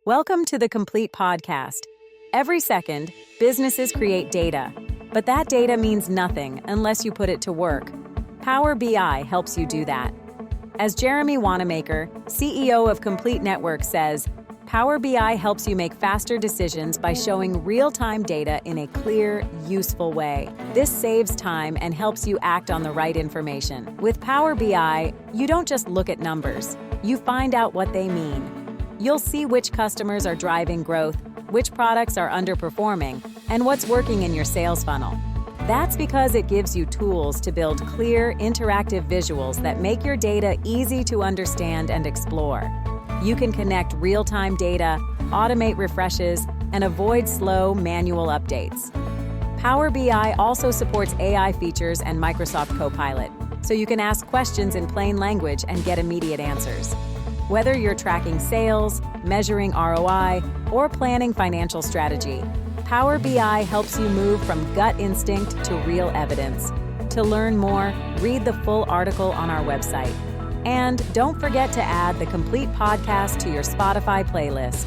Welcome to the Complete Podcast. Every second, businesses create data, but that data means nothing unless you put it to work. Power BI helps you do that. As Jeremy Wanamaker, CEO of Complete Network, says, Power BI helps you make faster decisions by showing real-time data in a clear, useful way. This saves time and helps you act on the right information. With Power BI, you don't just look at numbers, you find out what they mean. You'll see which customers are driving growth, which products are underperforming, and what's working in your sales funnel. That's because it gives you tools to build clear, interactive visuals that make your data easy to understand and explore. You can connect real-time data, automate refreshes, and avoid slow, manual updates. Power BI also supports AI features and Microsoft Copilot, so you can ask questions in plain language and get immediate answers. Whether you're tracking sales, measuring ROI, or planning financial strategy, Power BI helps you move from gut instinct to real evidence. To learn more, read the full article on our website. And don't forget to add the Complete Podcast to your Spotify playlist.